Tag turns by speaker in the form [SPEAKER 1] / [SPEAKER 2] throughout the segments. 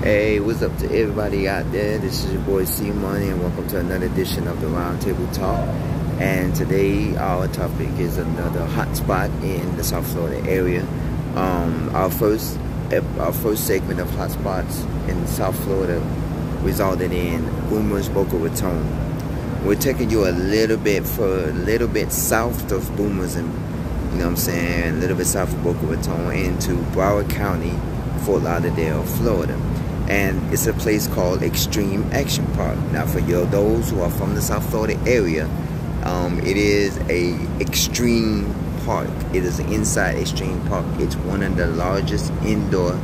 [SPEAKER 1] Hey, what's up to everybody out there? This is your boy C Money, and welcome to another edition of the Roundtable Talk. And today our topic is another hot spot in the South Florida area. Our first segment of hot spots in South Florida resulted in Boomers Boca Raton. We're taking you a little bit south of Boomers, and you know what I'm saying, a little bit south of Boca Raton into Broward County, Fort Lauderdale, Florida. And it's a place called Extreme Action Park. Now, for those who are from the South Florida area, it is a extreme park. It is an inside extreme park. It's one of the largest indoor,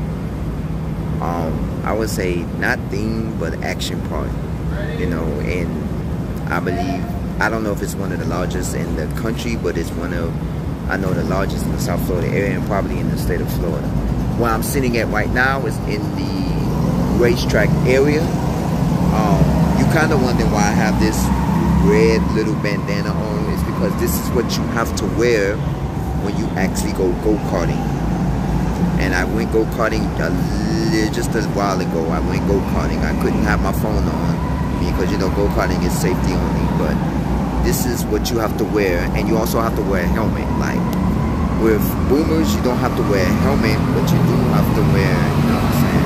[SPEAKER 1] I would say not theme, but action park. You know, and I don't know if it's one of the largest in the country, but it's I know the largest in the South Florida area and probably in the state of Florida. Where I'm sitting at right now is in the racetrack area. You kind of wonder why I have this red little bandana on. It's because this is what you have to wear when you actually go-karting. And I went go-karting just a while ago. I went go-karting. I couldn't have my phone on because, you know, go-karting is safety only. But this is what you have to wear, and you also have to wear a helmet. Like with Boomers, you don't have to wear a helmet, but you do have to wear, you know what I'm saying?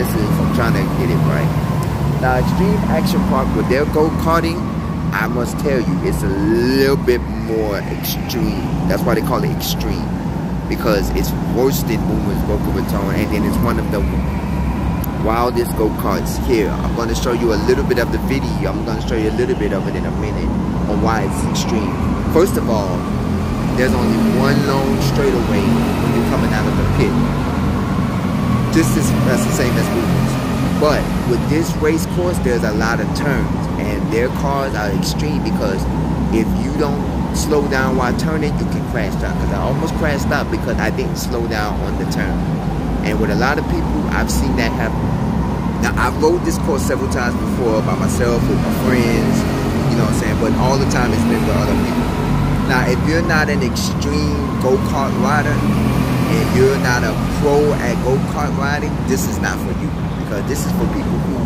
[SPEAKER 1] I'm trying to get it right. Now, Extreme Action Park, with their go-karting, I must tell you, it's a little bit more extreme. That's why they call it extreme, because it's worse than Boomers Boca Raton, and then it's one of the wildest go-karts here. I'm going to show you a little bit of the video. I'm going to show you a little bit of it in a minute on why it's extreme. First of all, there's only one long straightaway when you're coming out of the pit. That's the same as Boomers. But with this race course, there's a lot of turns, and their cars are extreme because if you don't slow down while turning, you can crash out. Because I almost crashed out because I didn't slow down on the turn. And with a lot of people, I've seen that happen. Now, I've rode this course several times before by myself, with my friends, you know what I'm saying? But all the time it's been with other people. Now, if you're not an extreme go-kart rider, and you're not a pro at go-kart riding, this is not for you. Because this is for people who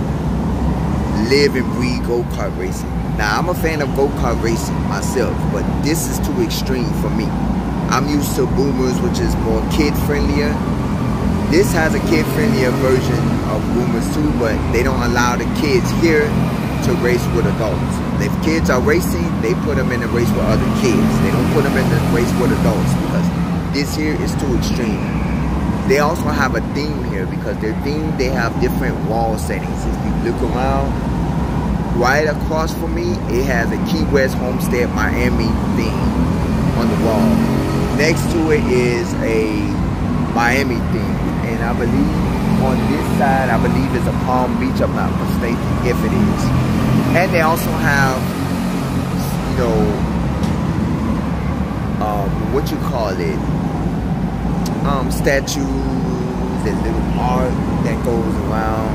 [SPEAKER 1] live and breathe go-kart racing. Now, I'm a fan of go-kart racing myself, but this is too extreme for me. I'm used to Boomers, which is more kid-friendlier. This has a kid-friendlier version of Boomers too, but they don't allow the kids here to race with adults. If kids are racing, they put them in a race with other kids. They don't put them in the race with adults because this here is too extreme. They also have a theme here because their theme, they have different wall settings. If you look around, right across from me, it has a Key West Homestead Miami theme on the wall. Next to it is a Miami theme. And I believe on this side, I believe it's a Palm Beach, I'm not mistaken, if it is. And they also have, you know, what you call it, statues and little art that goes around,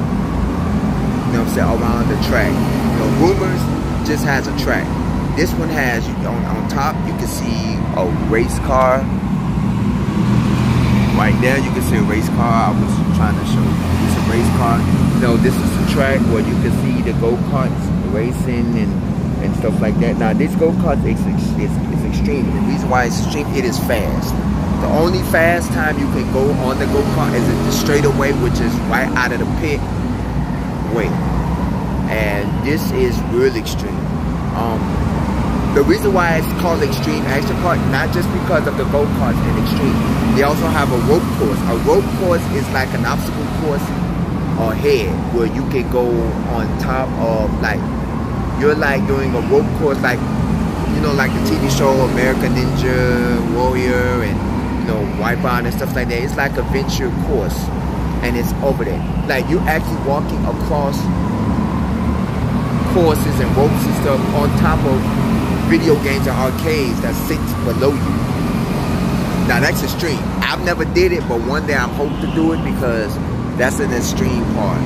[SPEAKER 1] you know what I'm saying, around the track. You know, Boomers just has a track. This one has, on top, you can see a race car. Right there, you can see a race car. I was trying to show you. It's a race car. You know, this is the track where you can see the go-karts racing and stuff like that. Now, this go-kart is extreme. The reason why it's extreme, it is fast. The only fast time you can go on the go-kart is at the straightaway, which is right out of the pit. Wait. And this is real extreme. The reason why it's called Extreme Action Park, not just because of the go-karts and extreme. They also have a rope course. A rope course is like an obstacle course ahead where you can go on top of, like, you're like doing a rope course, like, you know, like the TV show American Ninja Warrior and, you know, Wipeout and stuff like that. It's like a venture course, and it's over there. Like, you're actually walking across courses and ropes and stuff on top of video games and arcades that sits below you. Now, that's extreme. I've never did it, but one day I'm hoping to do it because that's an extreme part.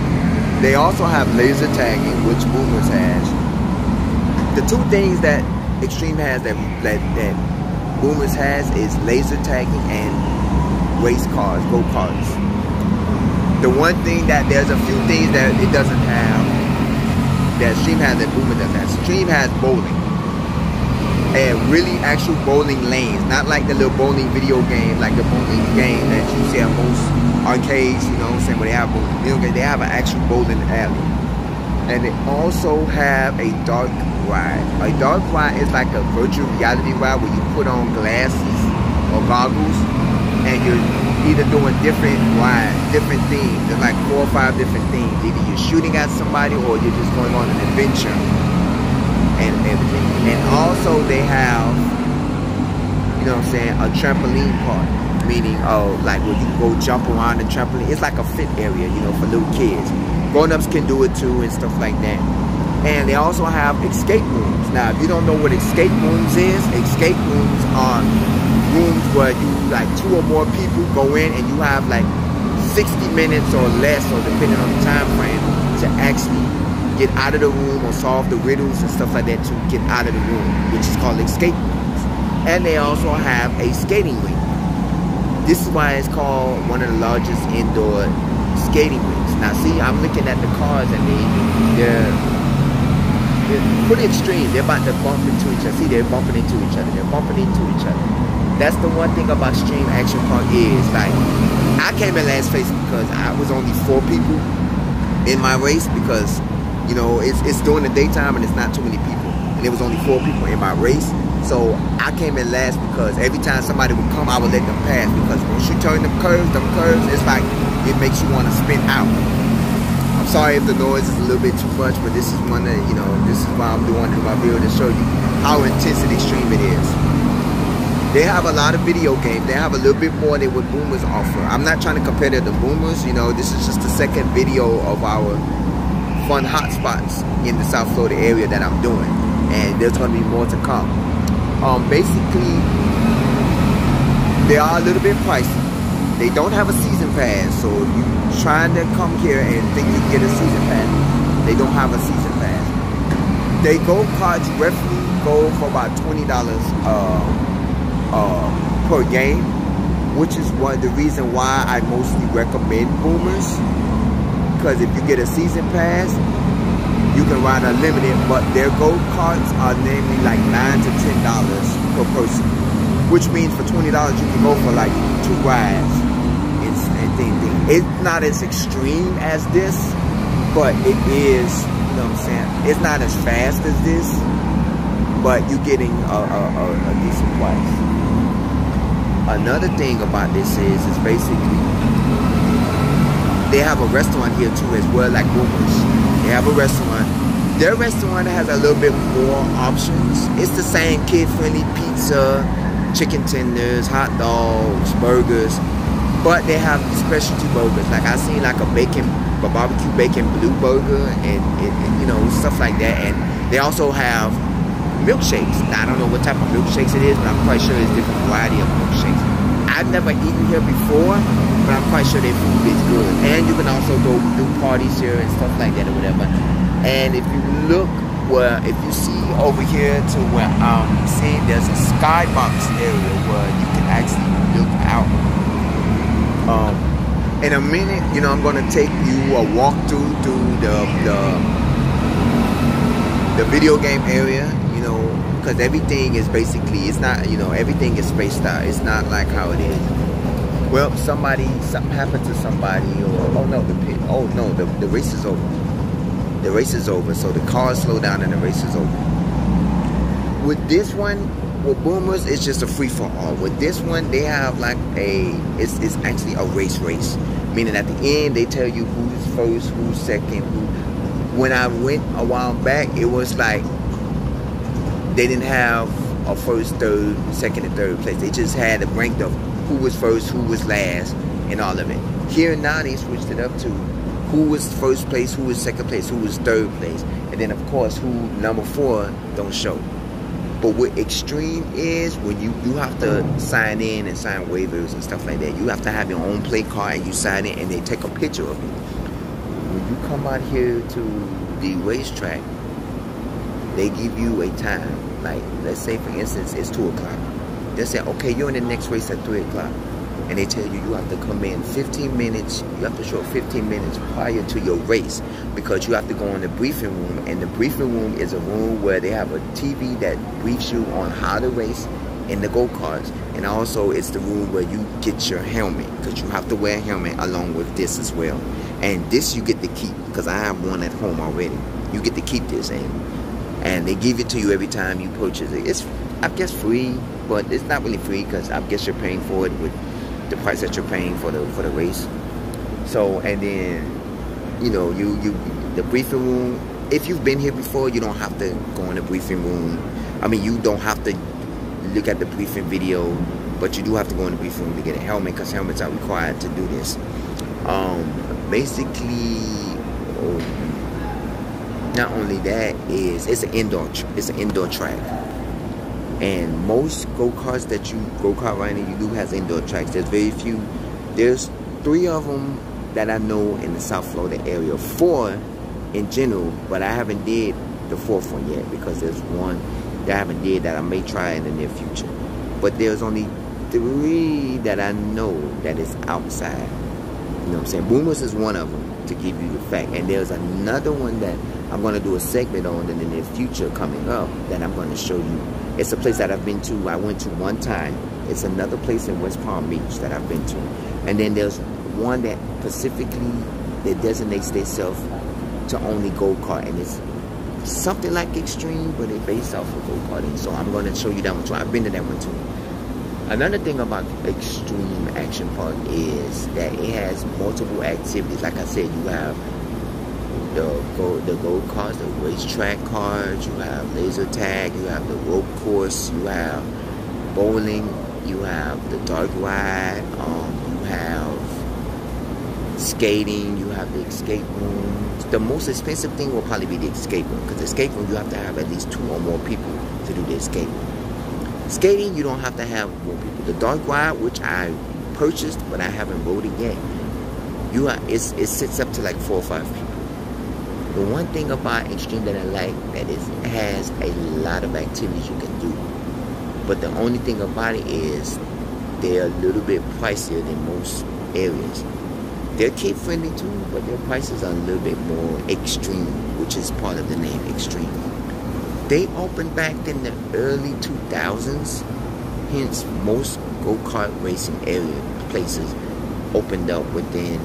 [SPEAKER 1] They also have laser tagging, which Boomers has. The two things that Extreme has that Boomers has is laser tagging and race cars, go-karts. The one thing that there's a few things that it doesn't have that Extreme has that Boomer doesn't have. Extreme has bowling. And really actual bowling lanes, not like the little bowling video game, like the bowling game that you see at most arcades, you know what I'm saying, where they have bowling video game. They have an actual bowling alley. And they also have a dark ride. A dark ride is like a virtual reality ride where you put on glasses or goggles and you're either doing different rides, different themes. There's like 4 or 5 different themes. Either you're shooting at somebody or you're just going on an adventure and everything. And also they have, you know what I'm saying, a trampoline park. Meaning, like where you can go jump around the trampoline. It's like a fit area, you know, for little kids. Grown-ups can do it too and stuff like that. And they also have escape rooms. Now, if you don't know what escape rooms is, escape rooms are rooms where you, like 2 or more people go in and you have like 60 minutes or less, or depending on the time frame, to actually get out of the room or solve the riddles and stuff like that to get out of the room, which is called escape rooms. And they also have a skating rink. This is why it's called one of the largest indoor skating rinks. Now see, I'm looking at the cars and they're pretty extreme. They're about to bump into each other. See, they're bumping into each other. They're bumping into each other. That's the one thing about Extreme Action Park is, like, I came in last place because I was only 4 people in my race because, you know, it's during the daytime and it's not too many people. And there was only 4 people in my race. So I came in last because every time somebody would come, I would let them pass, because once you turn them curves, it's like, it makes you want to spin out. I'm sorry if the noise is a little bit too much, but this is one that, you know, this is why I'm doing my video, to show you how intense and extreme it is. They have a lot of video games. They have a little bit more than what Boomers offer. I'm not trying to compare to the Boomers, you know, this is just the second video of our fun hotspots in the South Florida area that I'm doing. And there's going to be more to come. Basically, they are a little bit pricey. They don't have a season pass, so if you're trying to come here and think you get a season pass, they don't have a season pass. They go-karts roughly go for about $20 per game, which is the reason why I mostly recommend Boomers, because if you get a season pass, you can ride unlimited, but their go-karts are namely like $9 to $10 per person, which means for $20 you can go for like 2 rides. It's not as extreme as this, but it is, you know what I'm saying, it's not as fast as this, but you're getting a decent price. Another thing about this is basically they have a restaurant here too as well, like Boomers. They have a restaurant. Their restaurant has a little bit more options. It's the same kid-friendly pizza, chicken tenders, hot dogs, burgers, but they have specialty burgers. Like I seen like a barbecue bacon blue burger and you know, stuff like that. And they also have milkshakes. Now, I don't know what type of milkshakes it is, but I'm quite sure it's a different variety of milkshakes. I've never eaten here before, but I'm quite sure their food is good. And you can also go do parties here and stuff like that or whatever. And if you look, well, if you see over here to where I'm seeing, there's a skybox area where you can actually look out. In a minute, you know, I'm going to take you a walk through the video game area, you know, because everything is basically, it's not, you know, everything is spaced out. It's not like how it is. Well, something happened to somebody, or, oh no, the race is over. The race is over, so the cars slow down and the race is over. With this one, with Boomers, it's just a free-for-all. With this one, they have like it's actually a race. Meaning at the end, they tell you who's first, who's second, When I went a while back, it was like they didn't have a first, third, second, and third place. They just had a rank of who was first, who was last, and all of it. Here now, they switched it up to who was first place, who was second place, who was third place, and then of course who number 4 don't show. But what Extreme is, when you have to sign in and sign waivers and stuff like that. You have to have your own play card and you sign it and they take a picture of it. When you come out here to the racetrack, they give you a time. Like, let's say for instance, it's 2 o'clock. They say, okay, you're in the next race at 3 o'clock. and they tell you you have to come in 15 minutes, you have to show 15 minutes prior to your race, because you have to go in the briefing room, and the briefing room is a room where they have a TV that briefs you on how to race in the go-karts, and also it's the room where you get your helmet, because you have to wear a helmet along with this as well. And this you get to keep, because I have one at home already. You get to keep this, and they give it to you every time you purchase it. It's, I guess, free, but it's not really free, because I guess you're paying for it with the price that you're paying for the race. So, and then, you know, the briefing room, if you've been here before, you don't have to go in the briefing room. I mean, you don't have to look at the briefing video, but you do have to go in the briefing room to get a helmet, because helmets are required to do this. Basically, not only that, it's an indoor track, and most go-karts that go-kart riding you do has indoor tracks. There's very few. There's 3 of them that I know in the South Florida area, 4 in general, but I haven't did the 4th one yet, because there's one that I haven't did that I may try in the near future. But there's only 3 that I know that is outside. You know what I'm saying? Boomers is one of them, to give you the fact. And there's another one that I'm going to do a segment on in the near future coming up that I'm going to show you. It's a place that I've been to. I went to one time. It's another place in West Palm Beach that I've been to. And then there's one that specifically that designates themselves to only go-kart. And it's something like extreme, but it's based off of go-karting. So I'm going to show you that one too. I've been to that one too. Another thing about Extreme Action Park is that it has multiple activities. Like I said, you have the go-karts, the racetrack cars, you have laser tag, you have the rope course, you have bowling, you have the dark ride, you have skating, you have the escape room. The most expensive thing will probably be the escape room, because the escape room you have to have at least 2 or more people to do the escape room. Skating, you don't have to have more people. The dark ride, which I purchased, but I haven't rode it yet, it sits up to like 4 or 5 people. The one thing about Extreme that I like, that it has a lot of activities you can do. But the only thing about it is they're a little bit pricier than most areas. They're kid friendly too, but their prices are a little bit more extreme, which is part of the name Extreme. They opened back in the early 2000s, hence most go-kart racing places opened up within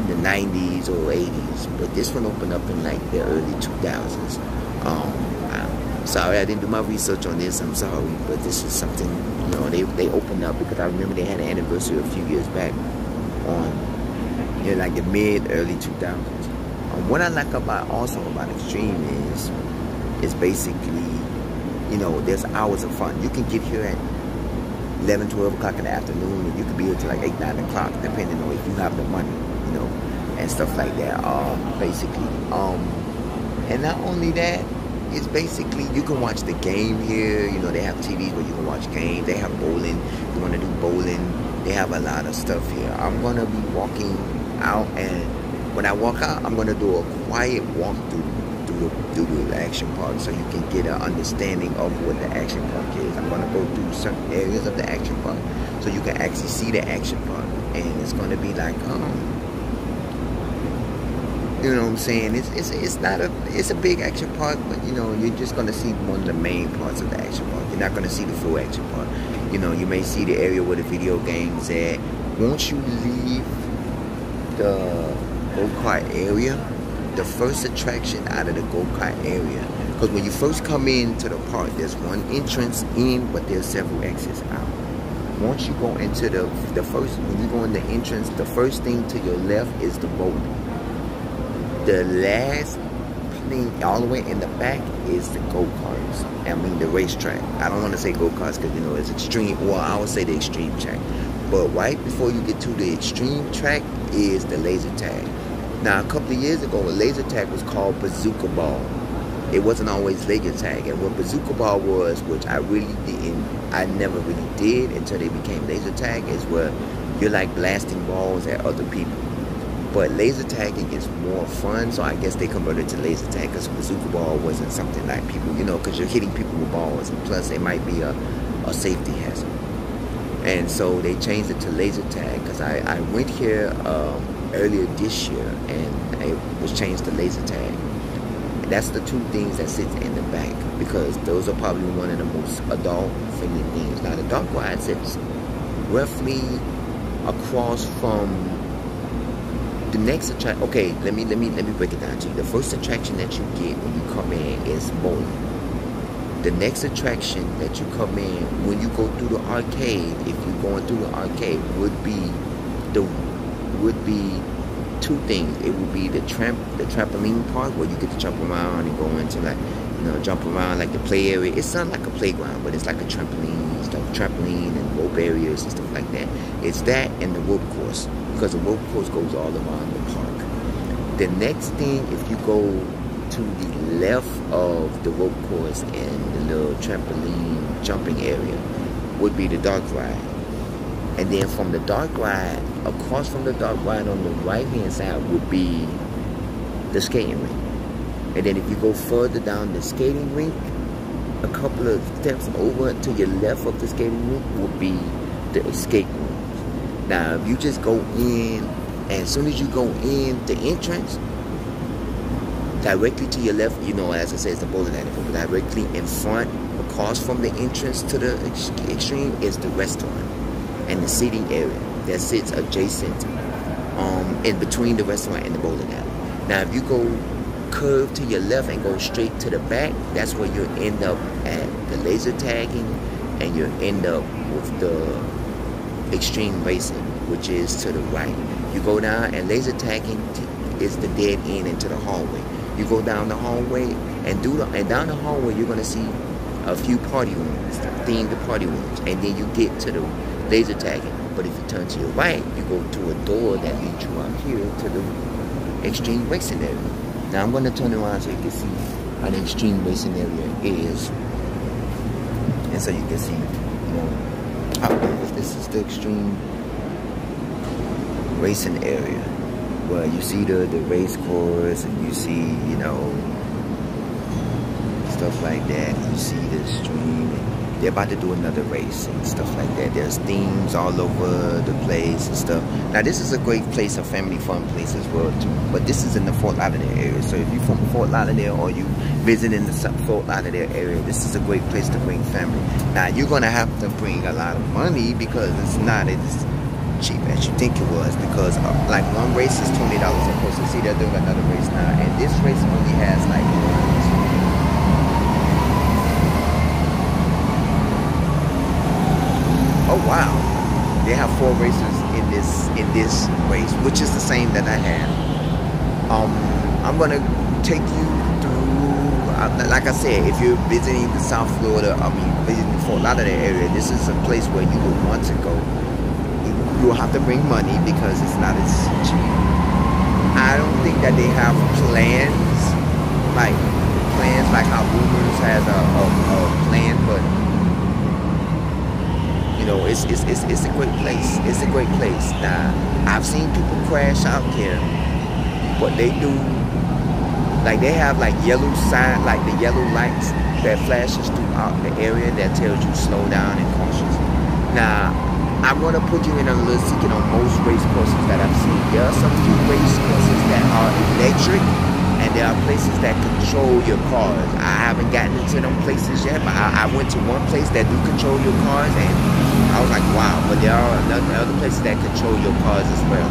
[SPEAKER 1] the 90s or 80s, but this one opened up in like the early 2000s. I'm sorry I didn't do my research on this, I'm sorry, but this is something, you know, they opened up, because I remember they had an anniversary a few years back on, you know, like the early 2000s. What I like also about Extreme is basically, you know, there's hours of fun. You can get here at 11, 12 o'clock in the afternoon, and you can be here till like 8, 9 o'clock, depending on if you have the money, you know, and stuff like that, basically. And not only that, it's basically, you can watch the game here. You know, they have TVs where you can watch games. They have bowling. You want to do bowling. They have a lot of stuff here. I'm going to be walking out, and when I walk out, I'm going to do a quiet walk through the action park, so you can get an understanding of what the action park is. I'm going to go through certain areas of the action park so you can actually see the action park, and it's going to be like, you know what I'm saying, it's a big action park, but you know, you're just going to see one of the main parts of the action park. You're not going to see the full action park. You know, you may see the area where the video games at. Once you leave the go-kart area, the first attraction out of the go-kart area, because when you first come into the park, there's one entrance in, but there's several exits out. Once you go into when you go in the entrance, the first thing to your left is the bowling. The last thing all the way in the back is the go-karts. I mean the racetrack. I don't want to say go-karts because, you know, it's extreme. Well, I would say the extreme track. But right before you get to the extreme track is the laser tag. Now, a couple of years ago, a laser tag was called Bazooka Ball. It wasn't always laser tag. And what Bazooka Ball was, which I never really did until they became laser tag, is where you're like blasting balls at other people. But laser tagging is more fun, so I guess they converted to laser tag, because Bazooka Ball wasn't something like people, you know, because you're hitting people with balls, and plus it might be a safety hazard. And so they changed it to laser tag, because I went here earlier this year and it was changed to laser tag. And that's the two things that sits in the back, because those are probably one of the most adult friendly things. Now the dark ride sits roughly across from the next attraction. Okay, let me break it down to you. The first attraction that you get when you come in is bowling. The next attraction that you come in when you go through the arcade, if you're going through the arcade, would be two things. It would be the trampoline park, where you get to jump around and go into, like, you know, jump around like the play area. It's not like a playground, but it's like a trampoline stuff, trampoline and rope areas and stuff like that. It's that and the rope course, because the rope course goes all around the park. The next thing, if you go to the left of the rope course and the little trampoline jumping area, would be the dark ride. And then from the dark ride, across from the dark ride on the right hand side would be the skating rink. And then if you go further down the skating rink, a couple of steps over to your left of the skating rink would be the escape rooms. Now if you just go in, and as soon as you go in the entrance, directly to your left, you know, as I said, it's the bowling alley, but directly in front, across from the entrance to the extreme, is the restaurant and the seating area that sits adjacent in between the restaurant and the bowling alley. Now if you go curve to your left and go straight to the back, that's where you'll end up at the laser tagging, and you'll end up with the extreme racing, which is to the right. You go down, and laser tagging is the dead end into the hallway. You go down the hallway, and down the hallway you're gonna see a few party rooms, themed party rooms, and then you get to the laser tagging. But if you turn to your right, you go to a door that leads you out here to the extreme racing area. Now I'm gonna turn around so you can see how the extreme racing area is, and so you can see, you know, how this is the extreme racing area, where you see the race course, and you see, you know, stuff like that. You see the stream, and they're about to do another race and stuff like that. There's themes all over the place and stuff. Now this is a great place, a family fun place as well too. But this is in the Fort Lauderdale area. So if you're from Fort Lauderdale, or you visiting the Fort Lauderdale area, this is a great place to bring family. Now you're gonna have to bring a lot of money, because it's not as cheap as you think it was. Because like one race is $20 a person. See, they're doing another race now, and this race only has like oh wow, they have 4 races in this race, which is the same that I have. I'm gonna take you through, like I said, if you're visiting the South Florida, visiting the Fort Lauderdale area, this is a place where you would want to go. You will have to bring money, because it's not as cheap. I don't think that they have plans like how Boomers has a plan, but you know, it's a great place. It's a great place. Now, I've seen people crash out here. What they do, like they have like yellow sign, like the yellow lights that flashes throughout the area that tells you slow down and cautious. Now, I'm gonna put you in a little secret on most race courses that I've seen. There are some few race courses that are electric, and there are places that control your cars. I haven't gotten into them places yet, but I went to one place that do control your cars, and I was like, wow. But there are other places that control your cars as well.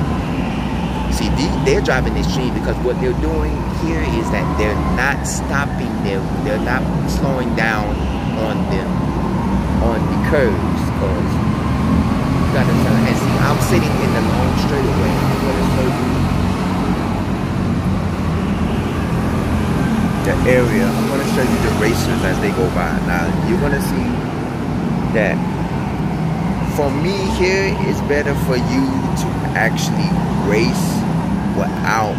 [SPEAKER 1] See, they're driving extreme, because what they're doing here is that they're not stopping them. They're not slowing down on the curves, because you gotta tell. And see, I'm sitting in the long straightaway. I'm gonna show you the area. I'm gonna show you the racers as they go by. Now you're gonna see that for me here, it's better for you to actually race without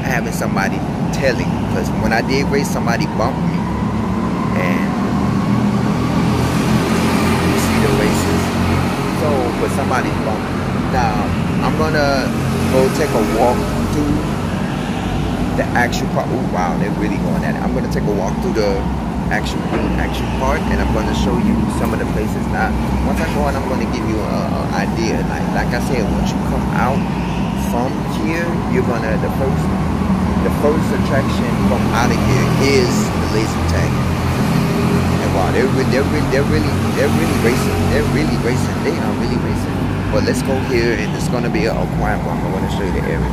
[SPEAKER 1] having somebody telling. Because when I did race, somebody bumped me, and you see the races. So, but somebody bumped me. Now I'm gonna go take a walk through the actual part. Oh wow, they're really going at it. I'm gonna take a walk through the action part, and I'm going to show you some of the places. Now, once I go on, I'm going to give you an idea. Like I said, once you come out from here, you're gonna the first attraction from out of here is the laser tag. And wow, they're really racing. They're really racing. They are really racing. But let's go here, and it's gonna be a quiet one. I want to show you the area.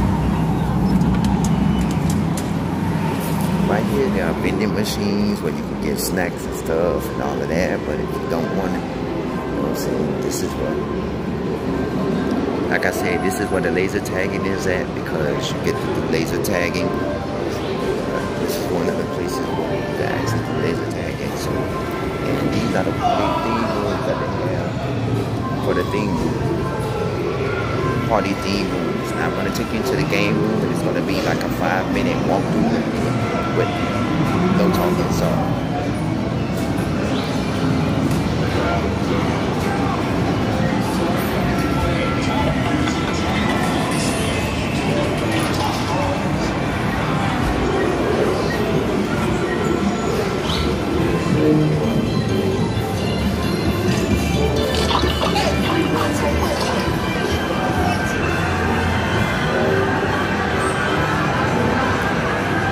[SPEAKER 1] Right here, there are vending machines where you can get snacks and stuff and all of that. But if you don't want it, you know what I'm saying, this is what, like I said, this is where the laser tagging is at, because you get to do laser tagging. This is one of the places where you guys do laser tagging. So, and these are the theme rooms that they have for the theme room. Party theme rooms. Now I'm going to take you into the game room, and it's going to be like a 5-minute walkthrough with no talking. So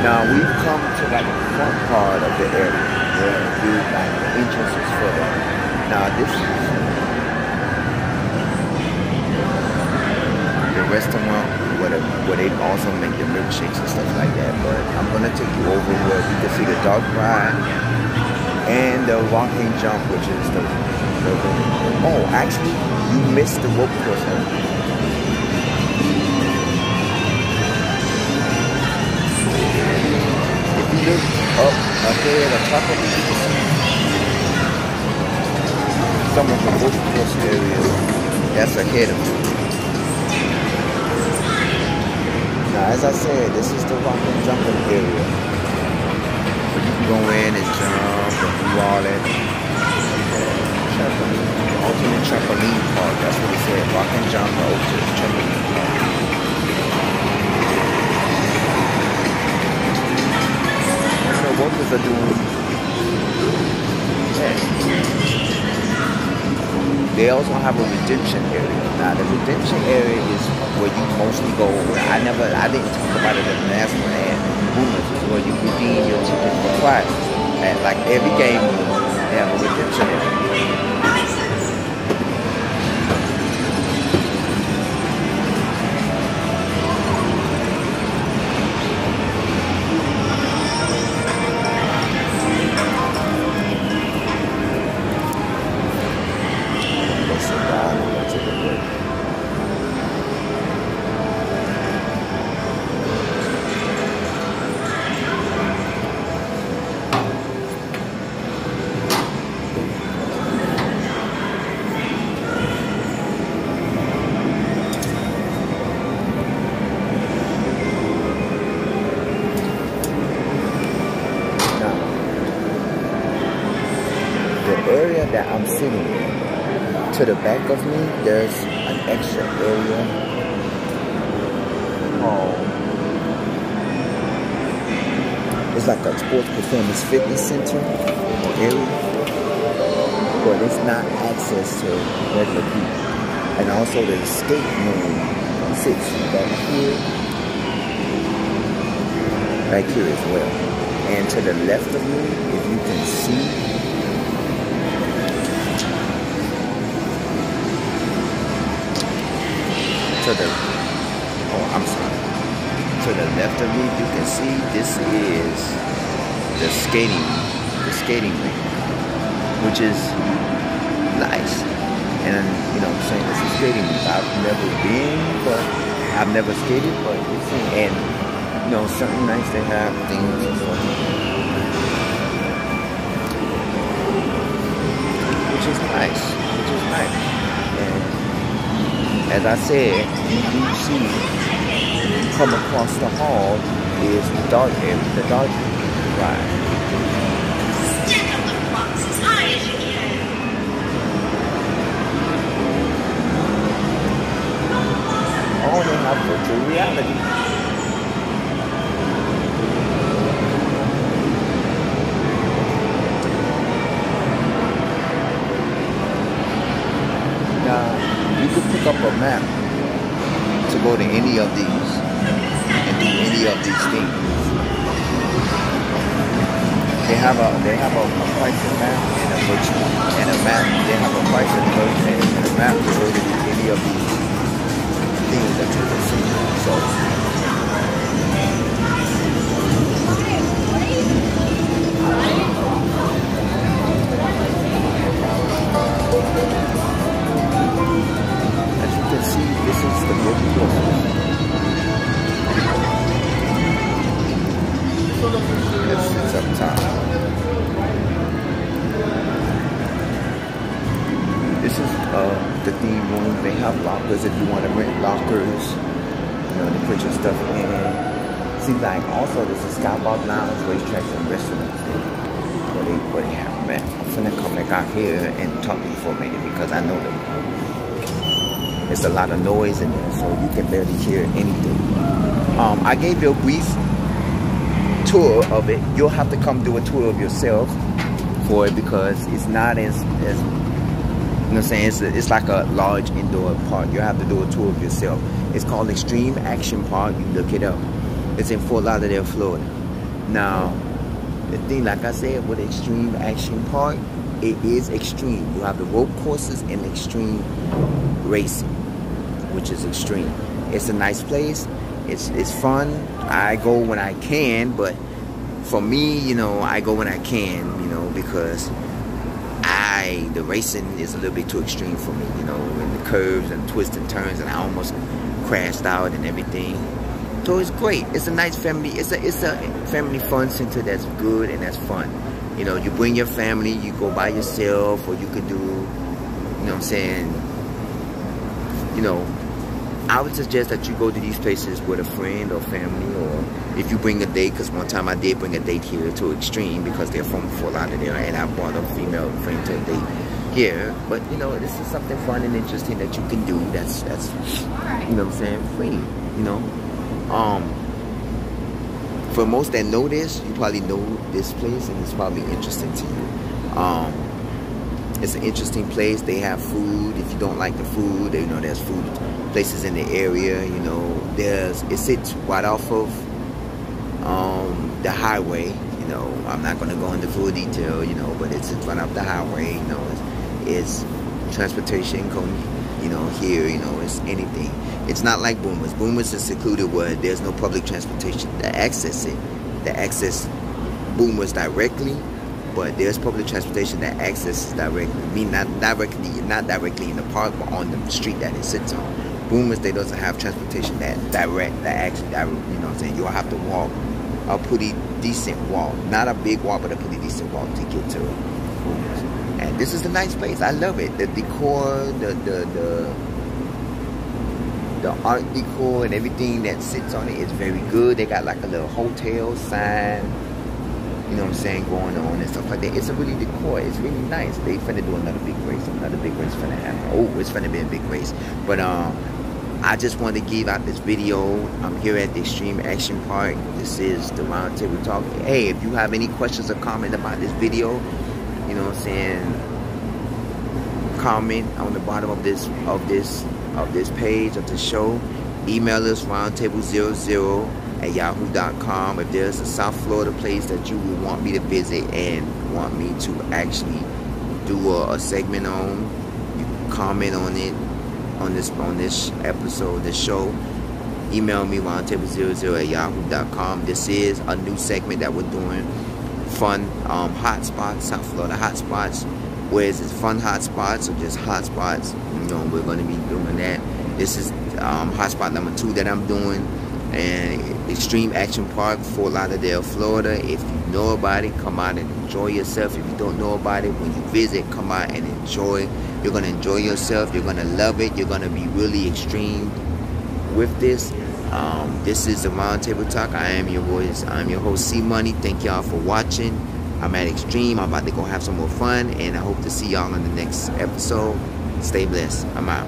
[SPEAKER 1] now we've come to like the front part of the area where like the entrance is for them. Now this is the restaurant where they also make the milkshakes and stuff like that. But I'm gonna take you over where you can see the dog ride and the walk and jump, which is the oh, actually you missed the rope course. Look up ahead on top of me. Some of the rope course areas that's ahead of me. Now, as I said, this is the rock and jumping area. You can go in and jump and do all that. Trampoline, the ultimate trampoline park. That's what it said. Rock and jump, the ultimate trampoline park. Workers are doing. Yeah. They also have a redemption area. Now the redemption area is where you mostly go. I didn't talk about it in the last one. And Boomers is where you redeem your ticket for prizes. And like every game, they have a redemption area. Area that I'm sitting in, to the back of me, there's an extra area called, it's like a sports performance fitness center or area, but it's not access to regular people. And also the skate room sits back here as well. And to the left of me, if you can see, to the left of me, you can see this is the skating rink, which is nice. And you know what I'm saying, it's a skating rink. I've never been, but I've never skated, but it's, and you know, certain nights they have things and stuff, which is nice. And as I said, you do see, come across the hall is the dog area, the dog ride.
[SPEAKER 2] Stand up the box as high as you can.
[SPEAKER 1] Oh, they have virtual reality. love these things. They have a pricing map and a virtual and a map. They have a pricing and a map to go to any of these things that you can see. So as you can see, this is the movie course. It's up top. This is the theme room. They have lockers if you want to rent lockers. You know, to put your stuff in. See, like also this is Skybox Lounge, racetracks and restaurants. What they have, man. I'm finna come back out here and talk to you for a minute because I know that there's a lot of noise in there, so you can barely hear anything. I gave you a brief tour of it. You'll have to come do a tour of yourself for it because it's not as you know what I'm saying, it's like a large indoor park. You have to do a tour of yourself. It's called Extreme Action Park. You look it up. It's in Fort Lauderdale, Florida. Now the thing, like I said, with Extreme Action Park, it is extreme. You have the rope courses and extreme racing, which is extreme. It's a nice place. It's fun. I go when I can, but for me, you know, I go when I can, you know, because the racing is a little bit too extreme for me, you know, and the curves and twists and turns, and I almost crashed out and everything. So it's great. It's a nice family. It's a family fun center that's good and that's fun. You know, you bring your family, you go by yourself, or you can do, you know what I'm saying, you know, I would suggest that you go to these places with a friend or family, or if you bring a date, because one time I did bring a date here to Extreme because they're from Fort Lauderdale, and I brought a female friend to a date here. But, you know, this is something fun and interesting that you can do that's you know what I'm saying, free, you know. For most that know this, you probably know this place and it's probably interesting to you. It's an interesting place. They have food. If you don't like the food, you know, there's food places in the area. You know, it sits right off of the highway. You know, I'm not going to go into full detail, you know, but it sits right off the highway. You know, it's transportation going, you know, here, you know, it's anything. It's not like Boomers. Boomers is secluded where there's no public transportation to access it. To access Boomers directly, but there's public transportation that accesses directly. I mean, not directly in the park, but on the street that it sits on. Boomers, they doesn't have transportation that actually, you know what I'm saying? You'll have to walk a pretty decent walk. Not a big walk, but a pretty decent walk to get to Boomers. And this is a nice place. I love it. The decor, the art decor and everything that sits on it is very good. They got like a little hotel sign, you know what I'm saying, going on and stuff like that. It's a really decor. It's really nice. They finna do another big race. Another big race finna happen. Oh, it's finna be a big race. But I just wanted to give out this video. I'm here at the Extreme Action Park. This is the Roundtable Talk. Hey, if you have any questions or comment about this video, you know what I'm saying, comment on the bottom of this page of the show. Email us roundtable00@yahoo.com. If there's a South Florida place that you would want me to visit and want me to actually do a segment on, you can comment on it on this episode, this show. Email me roundtable00@yahoo.com. This is a new segment that we're doing, fun hotspots, South Florida hotspots. Whereas it's fun hotspots or just hotspots, you know, we're going to be doing that. This is hotspot number 2 that I'm doing, and Extreme Action Park, Fort Lauderdale, Florida. If you know about it, come out and enjoy yourself. If you don't know about it, when you visit, come out and enjoy. You're going to enjoy yourself. You're going to love it. You're going to be really extreme with this. This is the Roundtable Talk. I am your voice. I'm your host, C Money. Thank y'all for watching. I'm at Extreme. I'm about to go have some more fun, and I hope to see y'all in the next episode. Stay blessed. I'm out.